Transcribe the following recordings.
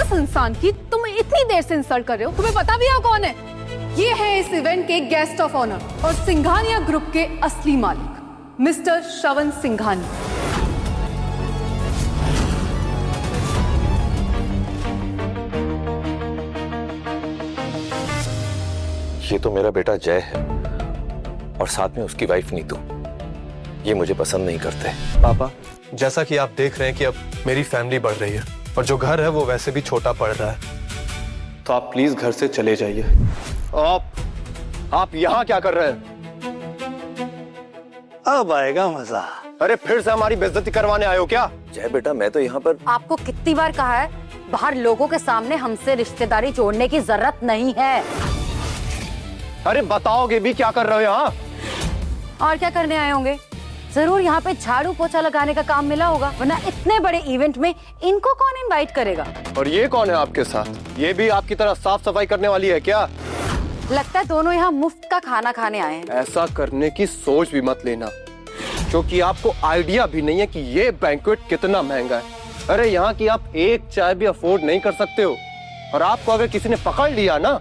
जिस इंसान की तुम इतनी देर से इंसल्ट कर रहे हो, तुम्हें पता भी है कौन है? ये है इस इवेंट के गेस्ट ऑफ ऑनर और सिंघानिया ग्रुप के असली मालिक मिस्टर श्रवण सिंघानिया। ये तो मेरा बेटा जय है और साथ में उसकी वाइफ नीतू। ये मुझे पसंद नहीं करते। पापा, जैसा कि आप देख रहे हैं कि अब मेरी फैमिली बढ़ रही है और जो घर है वो वैसे भी छोटा पड़ रहा है, तो आप प्लीज घर से चले जाइए। आप यहाँ क्या कर रहे हैं? अब आएगा मजा। अरे फिर से हमारी बेइज्जती करवाने आए हो क्या? जय बेटा, मैं तो यहाँ पर। आपको कितनी बार कहा है, बाहर लोगों के सामने हमसे रिश्तेदारी जोड़ने की जरूरत नहीं है। अरे बताओगे भी क्या कर रहे हो यहाँ? और क्या करने आए होंगे? जरूर यहाँ पे झाड़ू पोछा लगाने का काम मिला होगा, वरना इतने बड़े इवेंट में इनको कौन इनवाइट करेगा? और ये कौन है आपके साथ? ये भी आपकी तरह साफ सफाई करने वाली है क्या? लगता है दोनों यहाँ मुफ्त का खाना खाने आए हैं। ऐसा करने की सोच भी मत लेना, क्योंकि आपको आइडिया भी नहीं है कि ये बैंक्वेट कितना महंगा है। अरे यहाँ की आप एक चाय भी अफोर्ड नहीं कर सकते हो, और आपको अगर किसी ने पकड़ लिया ना,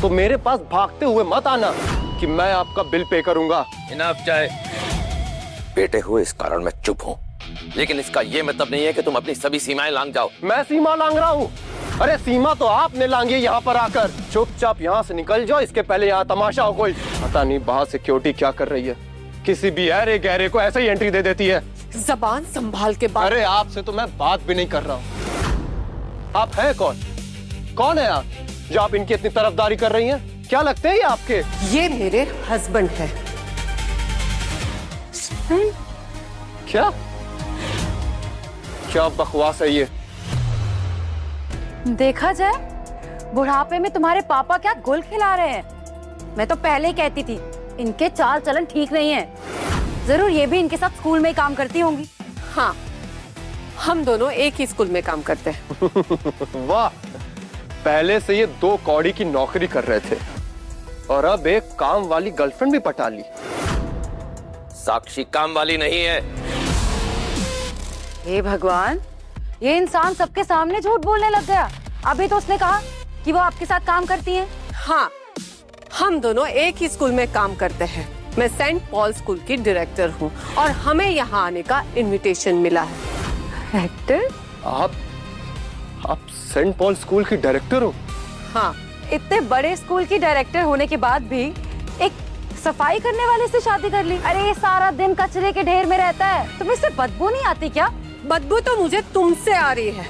तो मेरे पास भागते हुए मत आना कि मैं आपका बिल पे करूंगा। इनफ चाय। बेटे हो इस कारण मैं चुप हूँ, लेकिन इसका ये मतलब नहीं है कि तुम अपनी सभी सीमाएं लांघ जाओ। मैं सीमा लांघ रहा हूँ? अरे सीमा तो आपने लांघी यहाँ पर आकर। चुपचाप यहाँ से निकल जाओ, इसके पहले यहाँ तमाशा हो कोई। पता नहीं बाहर सिक्योरिटी क्या कर रही है, किसी भी अरे गहरे को ऐसे ही एंट्री दे देती है। जबान संभाल के बात। अरे आपसे तो मैं बात भी नहीं कर रहा हूँ। आप हैं कौन? कौन है आप जो आप इनकी इतनी तरफदारी कर रही हैं? क्या लगते हैं ये आपके? ये मेरे हस्बैंड है। क्या क्या बकवास है ये? देखा जाए, बुढ़ापे में तुम्हारे पापा क्या गुल खिला रहे हैं। मैं तो पहले ही कहती थी, इनके चाल चलन ठीक नहीं है। जरूर ये भी इनके साथ स्कूल में ही काम करती होंगी। हाँ, हम दोनों एक ही स्कूल में काम करते हैं। वाह, पहले से ये दो कौड़ी की नौकरी कर रहे थे और अब एक काम वाली गर्लफ्रेंड भी पटा ली। साक्षी काम वाली नहीं है। हे भगवान, ये इंसान सबके सामने झूठ बोलने लग गया। अभी तो उसने कहा कि वो आपके साथ काम करती हैं। हाँ, हम दोनों एक ही स्कूल में काम करते हैं। मैं सेंट पॉल स्कूल की डायरेक्टर हूँ और हमें यहाँ आने का इनविटेशन मिला है। डायरेक्टर? आप सेंट पॉल स्कूल की डायरेक्टर हो? हाँ, इतने बड़े स्कूल की डायरेक्टर होने के बाद भी एक सफाई करने वाले से शादी कर ली। अरे ये सारा दिन कचरे के ढेर में रहता है, तुम्हें इससे बदबू नहीं आती क्या? बदबू तो मुझे तुमसे आ रही है,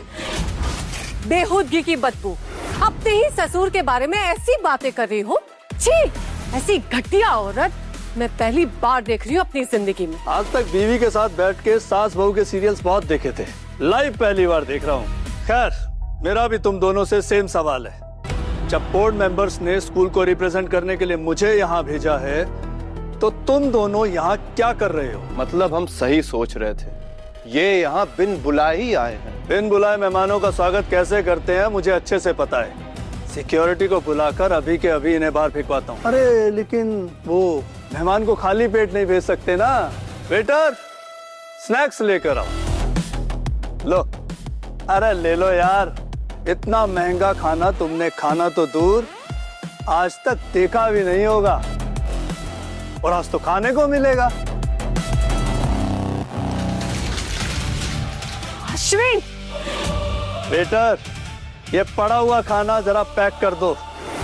बेहूदगी की बदबू। अपने ही ससुर के बारे में ऐसी बातें कर रही हो। छी, ऐसी घटिया औरत मैं पहली बार देख रही हूँ अपनी जिंदगी में। आज तक बीवी के साथ बैठ के सास बहू के सीरियल्स बहुत देखे थे, लाइव पहली बार देख रहा हूँ। खैर, मेरा भी तुम दोनों से सेम सवाल है। जब बोर्ड मेंबर्स ने स्कूल को रिप्रेजेंट करने के लिए मुझे यहाँ भेजा है, तो तुम दोनों यहाँ क्या कर रहे हो? मतलब हम सही सोच रहे थे, ये यहाँ बिन बुलाए ही आए हैं। बिन बुलाए मेहमानों का स्वागत कैसे करते हैं मुझे अच्छे से पता है। सिक्योरिटी को बुलाकर अभी के अभी इन्हें बाहर फेंकवाता हूँ। अरे लेकिन वो मेहमान को खाली पेट नहीं भेज सकते ना। वेटर, स्नैक्स लेकर आओ। लो। अरे ले लो यार, इतना महंगा खाना तुमने खाना तो दूर आज तक देखा भी नहीं होगा, और आज तो खाने को मिलेगा। अश्विन! वेटर, ये पड़ा हुआ खाना जरा पैक कर दो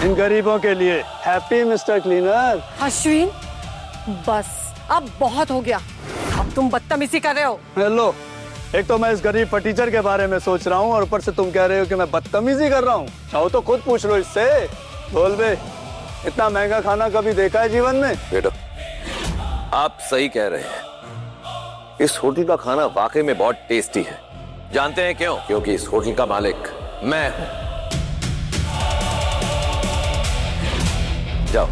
इन गरीबों के लिए। Happy mister cleaner. अश्विन, बस अब बहुत हो गया। अब तुम बदतमीजी कर रहे हो। हेलो, एक तो मैं इस गरीब फटीचर के बारे में सोच रहा हूँ और ऊपर से तुम कह रहे हो कि मैं बदतमीजी कर रहा हूँ। चाहो तो खुद पूछ लो इससे। बोल बे, इतना महंगा खाना कभी देखा है जीवन में? बेटा, आप सही कह रहे हैं। इस होटल का खाना वाकई में बहुत टेस्टी है। जानते हैं क्यों? क्योंकि इस होटल का मालिक मैं हूं। जाओ।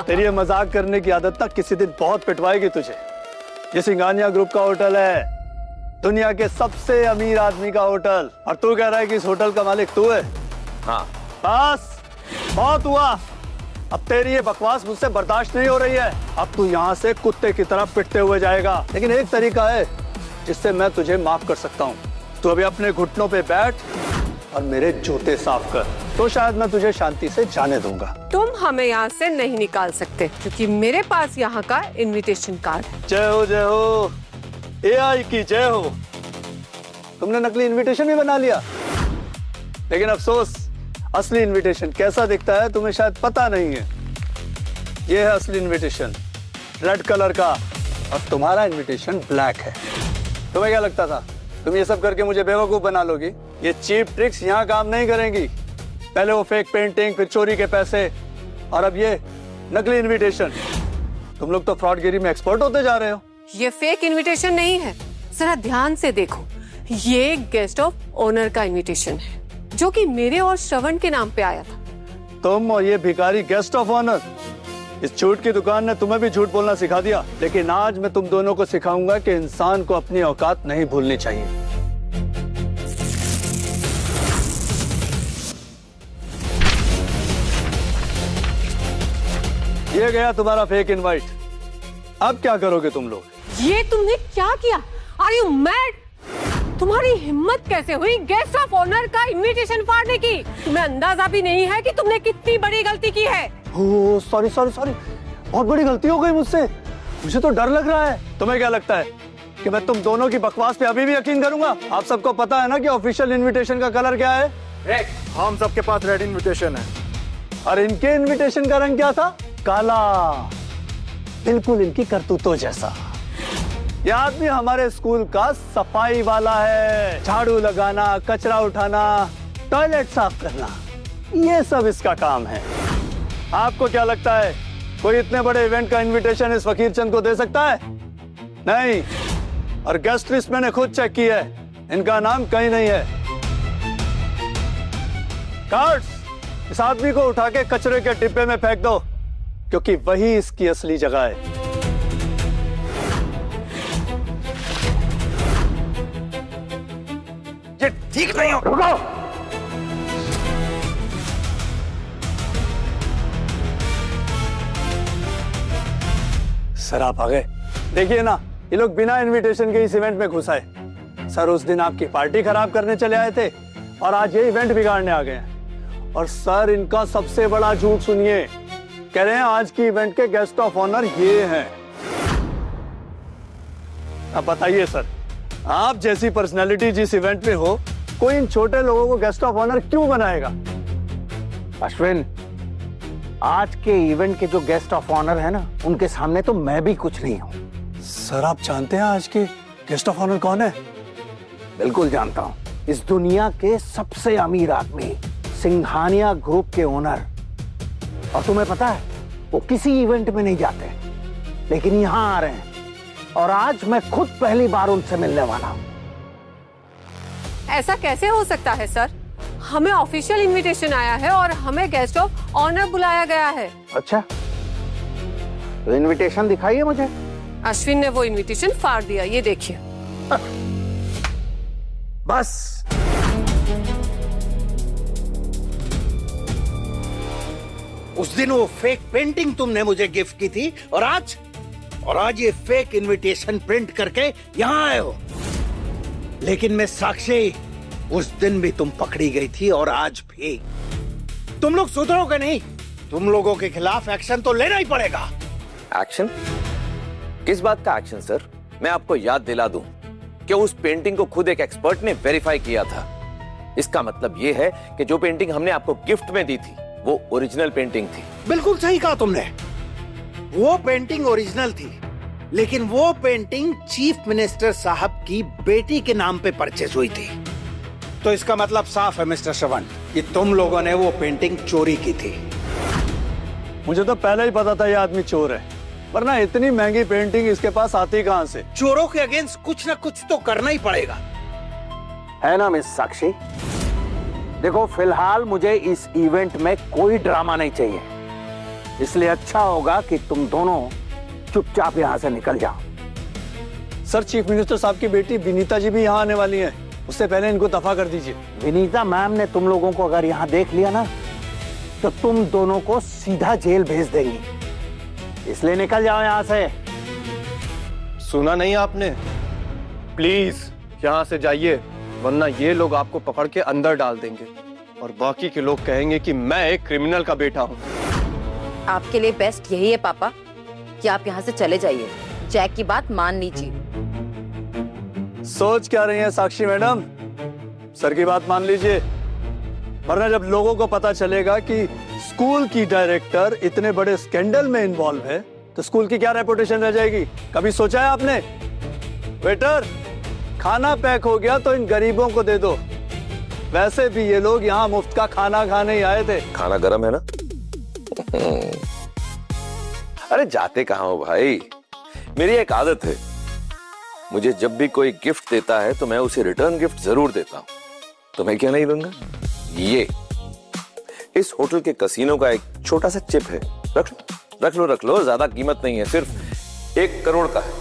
तेरी ये मजाक करने की आदत तक किसी दिन बहुत पिटवाएगी तुझे। ये सिंघानिया ग्रुप का होटल है, दुनिया के सबसे अमीर आदमी का होटल, और तू कह रहा है कि इस होटल का मालिक तू है? हाँ। बस बहुत हुआ। अब तेरी ये बकवास मुझसे बर्दाश्त नहीं हो रही है। अब तू यहाँ से कुत्ते की तरह पिटते हुए जाएगा। लेकिन एक तरीका है जिससे मैं तुझे माफ कर सकता हूँ। तू अभी अपने घुटनों पे बैठ और मेरे जूते साफ कर, तो शायद मैं तुझे शांति से जाने दूंगा। तुम हमें यहाँ से नहीं निकाल सकते क्योंकि मेरे पास यहाँ का इनविटेशन कार्ड है। जय हो AI की जय हो। तुमने नकली इनविटेशन भी बना लिया, लेकिन अफसोस असली इनविटेशन कैसा दिखता है तुम्हें शायद पता नहीं है। यह है असली इनविटेशन, रेड कलर का, और तुम्हारा इनविटेशन ब्लैक है। तुम्हें क्या लगता था तुम ये सब करके मुझे बेवकूफ बना लोगी? ये चीप ट्रिक्स यहाँ काम नहीं करेंगी। पहले वो फेक पेंटिंग, फिर चोरी के पैसे, और अब ये नकली इनविटेशन। तुम लोग तो फ्रॉडगिरी में एक्सपर्ट होते जा रहे हो। ये फेक इनविटेशन नहीं है, जरा ध्यान से देखो। ये गेस्ट ऑफ ऑनर का इनविटेशन है जो कि मेरे और श्रवण के नाम पे आया था। तुम और ये भिखारी गेस्ट ऑफ ऑनर, इस झूठ की दुकान ने तुम्हें भी झूठ बोलना सिखा दिया। लेकिन आज मैं तुम दोनों को सिखाऊंगा कि इंसान को अपनी औकात नहीं भूलनी चाहिए। ये गया तुम्हारा फेक इनवाइट। अब क्या करोगे तुम लोग? ये तुमने क्या किया? Are you mad? तुम्हारी हिम्मत कैसे हुई गेस्ट ऑफ ऑनर का इनविटेशन फाड़ने की? तुम्हें अंदाजा भी नहीं है कि तुमने कितनी बड़ी गलती की है। ओह सॉरी, बहुत बड़ी गलती हो गई मुझसे। मुझे तो डर लग रहा है। तुम्हें क्या लगता है कि मैं तुम दोनों की बकवास पे अभी भी यकीन करूंगा? आप सबको पता है ना कि ऑफिशियल इनविटेशन का कलर क्या है? हम सबके पास रेड इनविटेशन है। और इनके इनविटेशन का रंग क्या था? काला, बिल्कुल इनकी करतूतों जैसा। यह आदमी हमारे स्कूल का सफाई वाला है। झाड़ू लगाना, कचरा उठाना, टॉयलेट साफ करना, ये सब इसका काम है। आपको क्या लगता है कोई इतने बड़े इवेंट का इनविटेशन इस फकीर चंद को दे सकता है? नहीं। और गेस्ट लिस्ट मैंने खुद चेक की है, इनका नाम कहीं नहीं है। कार्ड्स, इस आदमी को उठा के कचरे के डिब्बे में फेंक दो, क्योंकि वही इसकी असली जगह है। ये ठीक नहीं हो। रुको। सर आप आ गए। देखिए ना, ये लोग बिना इनविटेशन के इस इवेंट में घुस आए। सर उस दिन आपकी पार्टी खराब करने चले आए थे और आज ये इवेंट बिगाड़ने आ गए हैं। और सर इनका सबसे बड़ा झूठ सुनिए, कह रहे हैं आज की इवेंट के गेस्ट ऑफ ऑनर ये हैं। अब बताइए सर, आप जैसी पर्सनालिटी जिस इवेंट में हो, कोई इन छोटे लोगों को गेस्ट ऑफ ऑनर क्यों बनाएगा? अश्विन, आज के इवेंट के जो गेस्ट ऑफ ऑनर है ना, उनके सामने तो मैं भी कुछ नहीं हूँ। सर आप जानते हैं आज के गेस्ट ऑफ ऑनर कौन है? बिल्कुल जानता हूँ। इस दुनिया के सबसे अमीर आदमी, सिंघानिया ग्रुप के ओनर। और तुम्हें पता है, वो किसी इवेंट में नहीं जाते, लेकिन यहाँ आ रहे हैं। और आज मैं खुद पहली बार उनसे मिलने वाला हूँ। ऐसा कैसे हो सकता है सर? हमें ऑफिशियल इनविटेशन आया है और हमें गेस्ट ऑफ ऑनर बुलाया गया है। अच्छा, तो इनविटेशन दिखाइए मुझे। अश्विन ने वो इनविटेशन फाड़ दिया, ये देखिए। बस उस दिन वो फेक पेंटिंग तुमने मुझे गिफ्ट की थी, और आज ये फेक इनविटेशन प्रिंट करके यहाँ आए हो। लेकिन मैं साक्षी, उस दिन भी तुम पकड़ी गई थी और आज भी। तुम लोग सुधरोगे नहीं। तुम लोगों के खिलाफ एक्शन तो लेना ही पड़ेगा। एक्शन? किस बात का एक्शन सर? मैं आपको याद दिला दूं कि उस पेंटिंग को खुद एक एक्सपर्ट ने वेरीफाई किया था। इसका मतलब यह है कि जो पेंटिंग हमने आपको गिफ्ट में दी थी वो ओरिजिनल पेंटिंग थी। बिल्कुल सही कहा तुमने, वो पेंटिंग ओरिजिनल थी, लेकिन वो पेंटिंग चीफ मिनिस्टर साहब की बेटी के नाम पे परचेज हुई थी। तो इसका मतलब साफ है मिस्टर श्रवण कि तुम लोगों ने वो पेंटिंग चोरी की थी। मुझे तो पहले ही पता था ये आदमी चोर है, वरना इतनी महंगी पेंटिंग इसके पास आती कहां से? चोरों के अगेंस्ट कुछ ना कुछ तो करना ही पड़ेगा, है ना मिस साक्षी? देखो, फिलहाल मुझे इस इवेंट में कोई ड्रामा नहीं चाहिए, इसलिए अच्छा होगा कि तुम दोनों चुपचाप यहाँ से निकल जाओ। सर, चीफ मिनिस्टर साहब की बेटी विनीता जी भी यहाँ आने वाली हैं, उससे पहले इनको दफा कर दीजिए। विनीता मैम ने तुम लोगों को अगर यहाँ देख लिया ना, तो तुम दोनों को सीधा जेल भेज देंगी, इसलिए निकल जाओ यहाँ से। सुना नहीं आपने? प्लीज यहाँ से जाइए। वरना ये लोग आपको पकड़ के अंदर डाल देंगे और बाकी के लोग कहेंगे कि मैं एक क्रिमिनल का बेटा हूँ। आपके लिए बेस्ट यही है पापा कि आप यहाँ से चले जाइए। जैक की बात मान लीजिए। सोच क्या रही हैं साक्षी मैडम? सर की बात मान लीजिए, वरना जब लोगों को पता चलेगा कि स्कूल की डायरेक्टर इतने बड़े स्कैंडल में इन्वॉल्व है तो स्कूल की क्या रेपुटेशन रह जाएगी? कभी सोचा है आपने? वेटर, खाना पैक हो गया तो इन गरीबों को दे दो। वैसे भी ये लोग यहाँ मुफ्त का खाना खाने ही आए थे। खाना गर्म है ना? अरे जाते कहाँ हो भाई? मेरी एक आदत है, मुझे जब भी कोई गिफ्ट देता है तो मैं उसे रिटर्न गिफ्ट जरूर देता हूं। तो मैं क्या नहीं दूंगा? ये इस होटल के कसीनो का एक छोटा सा चिप है। रख लो, ज्यादा कीमत नहीं है, सिर्फ 1 करोड़ का है।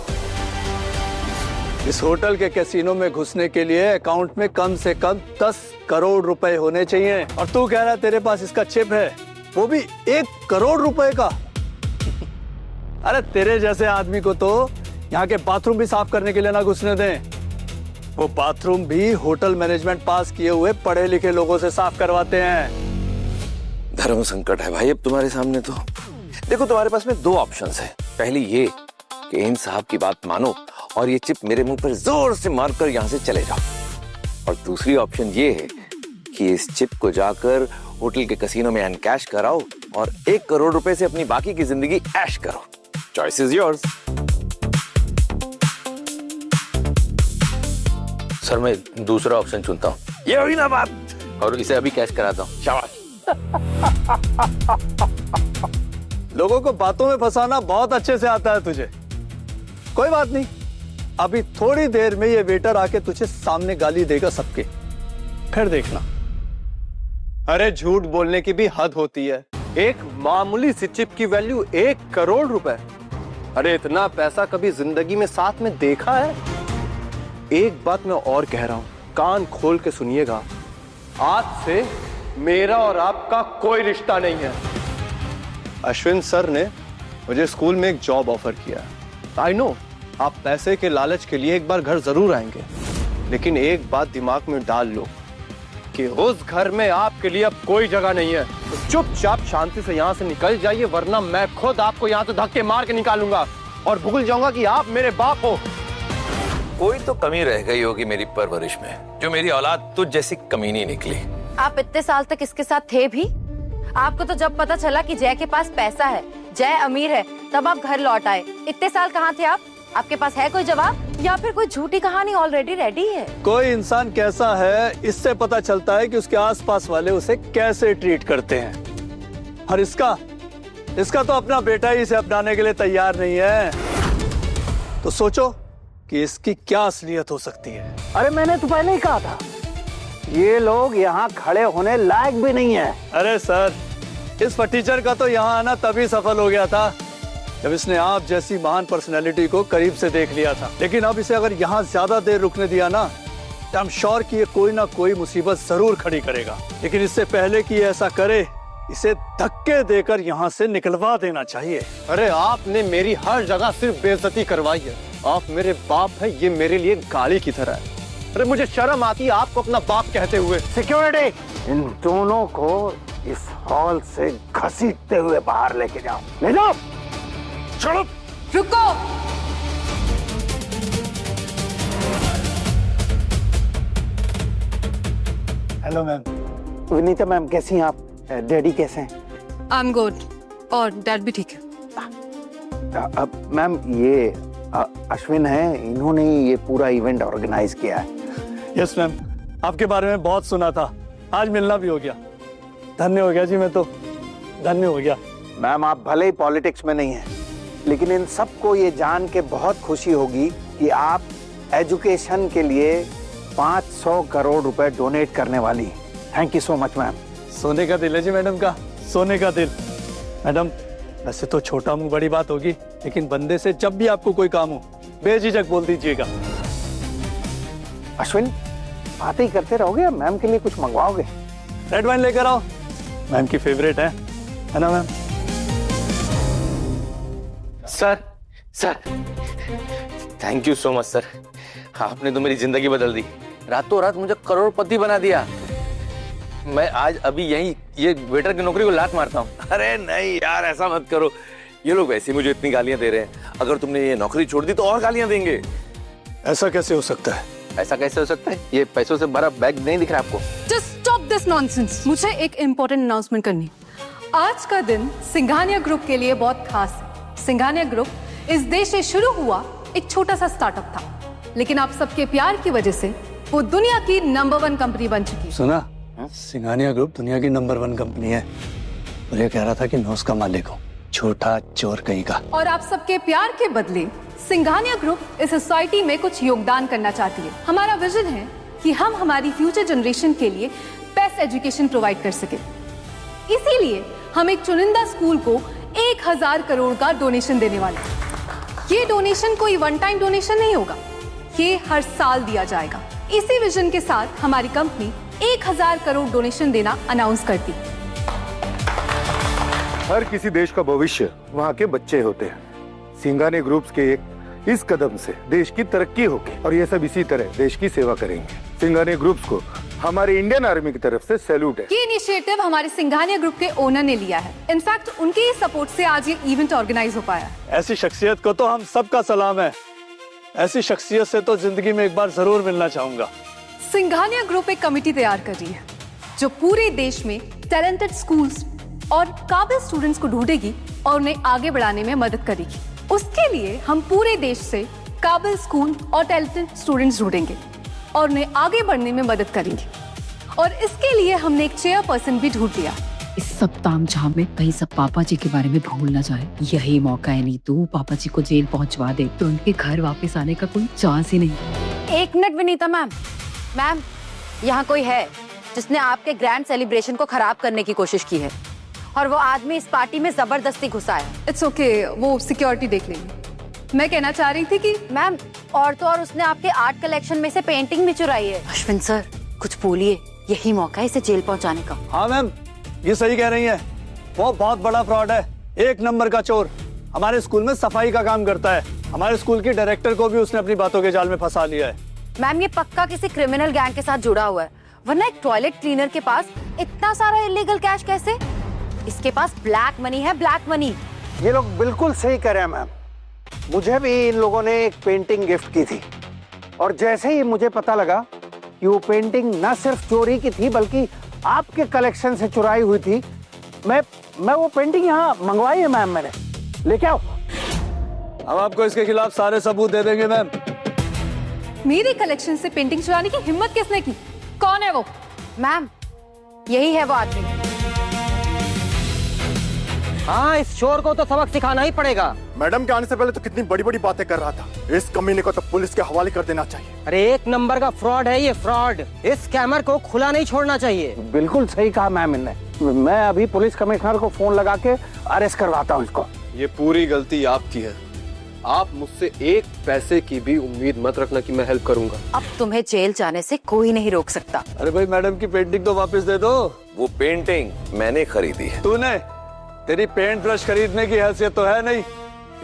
इस होटल के कैसीनो में घुसने के लिए अकाउंट में कम से कम 10 करोड़ रुपए होने चाहिए, और तू कह रहा है तेरे पास इसका चिप है, वो भी 1 करोड़ रुपए का। अरे तेरे जैसे आदमी को तो यहाँ के बाथरूम भी साफ करने के लिए ना घुसने दें। वो बाथरूम भी होटल मैनेजमेंट पास किए हुए पढ़े लिखे लोगों से साफ करवाते हैं। धर्म संकट है भाई अब तुम्हारे सामने। तो देखो, तुम्हारे पास में 2 ऑप्शंस है। पहली ये कि इन साहब की बात मानो और ये चिप मेरे मुंह पर जोर से मारकर यहाँ से चले जाओ, और दूसरी ऑप्शन ये है कि इस चिप को जाकर होटल के कसीनो में एनकैश कराओ और 1 करोड़ रुपए से अपनी बाकी की जिंदगी ऐश करो। Choice is yours. सर, मैं दूसरा ऑप्शन चुनता हूँ। ये हुई ना बात, और इसे अभी कैश कराता हूँ। शाबाश। लोगों को बातों में फंसाना बहुत अच्छे से आता है तुझे। कोई बात नहीं, अभी थोड़ी देर में ये वेटर आके तुझे सामने गाली देगा सबके, फिर देखना। अरे झूठ बोलने की भी हद होती है। एक मामूली सी चिप की वैल्यू 1 करोड़ रुपए। अरे इतना पैसा कभी जिंदगी में साथ में देखा है? एक बात मैं और कह रहा हूं, कान खोल के सुनिएगा। आज से मेरा और आपका कोई रिश्ता नहीं है। अश्विन सर ने मुझे स्कूल में एक जॉब ऑफर किया। आई नो आप पैसे के लालच के लिए एक बार घर जरूर आएंगे, लेकिन एक बात दिमाग में डाल लो कि उस घर में आपके लिए अब कोई जगह नहीं है। तो चुपचाप शांति से यहाँ से निकल जाइए, वरना मैं खुद आपको यहाँ से धक्के मार के निकालूंगा और भूल जाऊंगा कि आप मेरे बाप हो। कोई तो कमी रह गई होगी मेरी परवरिश में, जो मेरी औलाद तुझ जैसी कमीनी निकली। आप इतने साल तक इसके साथ थे भी? आपको तो जब पता चला कि जय के पास पैसा है, जय अमीर है, तब आप घर लौट आए। इतने साल कहाँ थे आप? आपके पास है कोई जवाब, या फिर कोई झूठी कहानी ऑलरेडी रेडी है? कोई इंसान कैसा है इससे पता चलता है कि उसके आसपास वाले उसे कैसे ट्रीट करते हैं। और इसका तो अपना बेटा ही इसे अपनाने के लिए तैयार नहीं है। तो सोचो कि इसकी क्या असलियत हो सकती है। अरे मैंने तो पहले ही कहा था, ये लोग यहाँ खड़े होने लायक भी नहीं है। अरे सर, इस फटीचर का तो यहाँ आना तभी सफल हो गया था जब इसने आप जैसी महान पर्सनैलिटी को करीब से देख लिया था। लेकिन अब इसे अगर यहाँ ज्यादा देर रुकने दिया ना, तो आई एम श्योर कि ये कोई ना कोई मुसीबत जरूर खड़ी करेगा। लेकिन इससे पहले कि ये ऐसा करे, इसे धक्के देकर यहाँ से निकलवा देना चाहिए। अरे आपने मेरी हर जगह सिर्फ बेइज्जती करवाई है। आप मेरे बाप हैं, ये मेरे लिए गाली की तरह है। अरे मुझे शर्म आती है आपको अपना बाप कहते हुए। सिक्योरिटी, इन दोनों को इस हॉल से घसीटते हुए बाहर लेके जाओ। ले जाओ। चलो। रुको। Hello ma'am. विनीता मैम कैसी हैं आप? डैडी कैसे हैं? आई एम गुड, और डैड भी ठीक है। मैम ये अश्विन है, इन्होंने ये पूरा इवेंट ऑर्गेनाइज किया है। यस मैम, आपके बारे में बहुत सुना था, आज मिलना भी हो गया। धन्य हो गया जी, मैं तो धन्य हो गया। मैम आप भले ही पॉलिटिक्स में नहीं हैं, लेकिन इन सबको ये जान के बहुत खुशी होगी कि आप एजुकेशन के लिए 500 करोड़ रुपए डोनेट करने वाली। Thank you so much ma'am. सोने का दिल है जी मैडम का, सोने का दिल। मैडम वैसे तो छोटा मुंह बड़ी बात होगी, लेकिन बंदे से जब भी आपको कोई काम हो बेझिझक बोल दीजिएगा। अश्विन बातें ही करते रहोगे या मैम के लिए कुछ मंगवाओगे? रेड वाइन लेकर आओ, मैम की फेवरेट है ना ma'am? Sir thank you so much sir, आपने तो मेरी जिंदगी बदल दी। रातों रात मुझे करोड़पति बना दिया। मैं आज अभी यही ये वेटर की नौकरी को लात मारता हूँ। अरे नहीं यार, ऐसा मत करो। ये लोग वैसे मुझे इतनी गालियां दे रहे हैं, अगर तुमने ये नौकरी छोड़ दी तो और गालियां देंगे। ऐसा कैसे हो सकता है? ऐसा कैसे हो सकता है? ये पैसों से भरा बैग नहीं दिख रहा आपको? Just stop this nonsense. मुझे एक इम्पोर्टेंट अनाउंसमेंट करनी। आज का दिन सिंघानिया ग्रुप के लिए बहुत खास है। सिंघानिया ग्रुप इस देश से शुरू हुआ एक छोटा सा स्टार्टअप था, लेकिन आप सबके प्यार की वजह से वो दुनिया की नंबर 1 कंपनी बन चुकी है। सुना? सिंघानिया ग्रुप दुनिया की नंबर 1 कंपनी है। मुझे कह रहा था कि मैं उसका मालिक हूँ। छोटा चोर कहीं का। और आप सबके प्यार के बदले सिंघानिया ग्रुप इस सोसाइटी में कुछ योगदान करना चाहती है। हमारा विजन है कि हम हमारी फ्यूचर जनरेशन के लिए बेस्ट एजुकेशन प्रोवाइड कर सके। इसीलिए हम एक चुनिंदा स्कूल को 1000 करोड़ का डोनेशन देने वाले हैं। ये डोनेशन कोई वन टाइम डोनेशन नहीं होगा, ये हर साल दिया जाएगा। इसी विजन के साथ हमारी कंपनी 1000 करोड़ डोनेशन देना अनाउंस करती है। हर किसी देश का भविष्य वहाँ के बच्चे होते हैं। सिंघानिया ग्रुप्स के एक इस कदम से देश की तरक्की होगी और ये सब इसी तरह देश की सेवा करेंगे। सिंघानिया ग्रुप्स को हमारे इंडियन आर्मी की तरफ से सैल्यूट है। ये इनिशिएटिव हमारे सिंघानिया ग्रुप के ओनर ने लिया है। इनफैक्ट उनके ही सपोर्ट से आज ये इवेंट ऑर्गेनाइज हो पाया। ऐसी शख्सियत को तो हम सबका सलाम है। ऐसी शख्सियत से तो जिंदगी में एक बार जरूर मिलना चाहूंगा। सिंघानिया ग्रुप एक कमेटी तैयार कर रही है जो पूरे देश में टैलेंटेड स्कूल्स और काबिल स्टूडेंट्स को ढूंढेगी और उन्हें आगे बढ़ाने में मदद करेगी। उसके लिए हम पूरे देश से काबिल स्कूल और टैलेंटेड स्टूडेंट्स ढूंढेंगे और उन्हें आगे बढ़ने में मदद करेंगे। और इसके लिए हमने एक चेयरपर्सन भी ढूंढ लिया। इस सब तामझाम में कहीं सब पापा जी के बारे में भूल ना जाए। यही मौका है, नहीं तो पापा जी को जेल पहुंचवा दे तो उनके घर वापस आने का कोई चांस ही नहीं। एक मिनट विनीता मैम, मैम यहाँ कोई है जिसने आपके ग्रैंड सेलिब्रेशन को खराब करने की कोशिश की है और वो आदमी इस पार्टी में जबरदस्ती घुसा है। इट्स ओके, वो सिक्योरिटी देख लेंगे। मैं कहना चाह रही थी कि मैम और तो और उसने आपके आर्ट कलेक्शन में से पेंटिंग भी चुराई है। अश्विन सर कुछ बोलिए, यही मौका है इसे जेल पहुंचाने का। हाँ मैम, ये सही कह रही है। वो बहुत बड़ा फ्रॉड है, 1 नंबर का चोर। हमारे स्कूल में सफाई का काम करता है। हमारे स्कूल की डायरेक्टर को भी उसने अपनी बातों के जाल में फंसा लिया है। मैम ये पक्का किसी क्रिमिनल गैंग के साथ जुड़ा हुआ है, वरना एक टॉयलेट क्लीनर के पास इतना सारा इलीगल कैश कैसे? इसके पास ब्लैक मनी है, ब्लैक मनी। ये लोग बिल्कुल सही कह रहे हैं मैम। मुझे भी इन लोगों ने एक पेंटिंग गिफ्ट की थी और जैसे ही मुझे पता लगा कि वो पेंटिंग न सिर्फ चोरी की थी बल्कि आपके कलेक्शन से चुराई हुई थी, मैं वो पेंटिंग यहाँ मंगवाई है मैम। मैंने लेके आओ। हम आपको इसके खिलाफ सारे सबूत दे देंगे मैम। मेरे कलेक्शन से पेंटिंग चुराने की हिम्मत किसने की? कौन है वो? मैम यही है वो आदमी। हाँ, इस चोर को तो सबक सिखाना ही पड़ेगा। मैडम के आने से पहले तो कितनी बड़ी बड़ी बातें कर रहा था। इस कमीने को तो पुलिस के हवाले कर देना चाहिए। अरे 1 नंबर का फ्रॉड है ये, फ्रॉड। इस स्कैमर को खुला नहीं छोड़ना चाहिए। बिल्कुल सही कहा मैम इनने। मैं अभी पुलिस कमिश्नर को फोन लगा के अरेस्ट करवाता हूँ इसको। ये पूरी गलती आपकी है। आप मुझसे 1 पैसे की भी उम्मीद मत रखना कि मैं हेल्प करूंगा। अब तुम्हें जेल जाने से कोई नहीं रोक सकता। अरे भाई, मैडम की पेंटिंग तो वापस दे दो। वो पेंटिंग मैंने खरीदी है। तूने? तेरी पेंट ब्रश खरीदने की हैसियत तो है नहीं।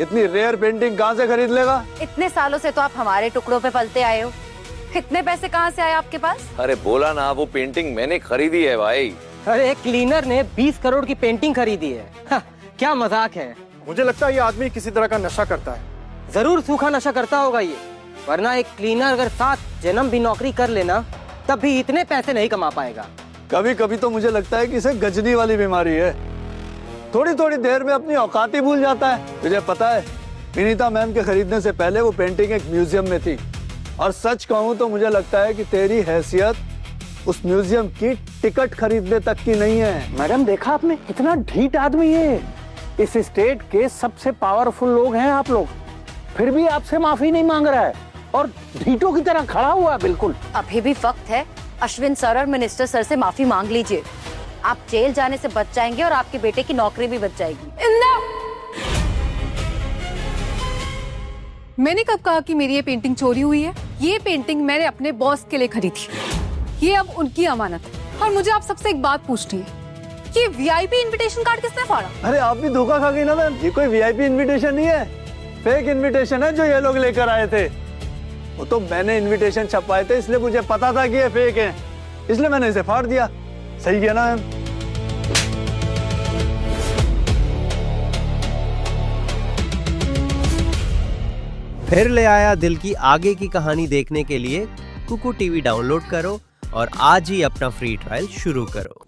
इतनी रेयर पेंटिंग कहाँ से खरीद लेगा? इतने सालों से तो आप हमारे टुकड़ों पे पलते आए हो, इतने पैसे कहाँ से आए आपके पास? अरे बोला ना, वो पेंटिंग मैंने खरीदी है भाई। अरे क्लीनर ने 20 करोड़ की पेंटिंग खरीदी है। क्या मजाक है। मुझे लगता है ये आदमी किसी तरह का नशा करता है। जरूर सूखा नशा करता होगा ये, वरना एक क्लीनर अगर 7 जन्म भी नौकरी कर लेना तब भी इतने पैसे नहीं कमा पाएगा। कभी कभी तो मुझे लगता है कि इसे गजनी वाली बीमारी है। थोड़ी थोड़ी देर में अपनी औकात ही भूल जाता है। तुझे पता है, विनीता मैम के खरीदने से पहले वो पेंटिंग एक म्यूजियम में थी। और सच कहूँ तो मुझे लगता है कि तेरी हैसियत उस म्यूजियम की टिकट खरीदने तक की नहीं है। मैडम देखा आपने, इतना ढीठ आदमी है। इस स्टेट के सबसे पावरफुल लोग हैं आप लोग, फिर भी आपसे माफी नहीं मांग रहा है और ढीठों की तरह खड़ा हुआ है। बिल्कुल अभी भी वक्त है। अश्विन सर और मिनिस्टर सर से माफी मांग लीजिए। आप जेल जाने से बच जाएंगे और आपके बेटे की नौकरी भी बच जाएगी। मैंने कब कहा कि मेरी ये पेंटिंग चोरी हुई है? ये पेंटिंग मैंने अपने बॉस के लिए खरीदी। ये अब उनकी अमानत है। और मुझे आप सबसे एक बात पूछनी है, ये वीआईपी इनविटेशन कार्ड किसने फाड़ा? अरे आप भी धोखा खा गई ना मैम। ये कोई वीआईपी इनविटेशन नहीं है, फेक इनविटेशन है जो ये लोग लेकर आए थे। वो तो मैंने इनविटेशन छपवाए थे, इसलिए मुझे पता था कि ये फेक है, इसलिए मैंने इसे फाड़ दिया। सही किया ना मैम? फिर ले आया दिल की आगे की कहानी देखने के लिए कुकू टीवी डाउनलोड करो और आज ही अपना फ्री ट्रायल शुरू करो।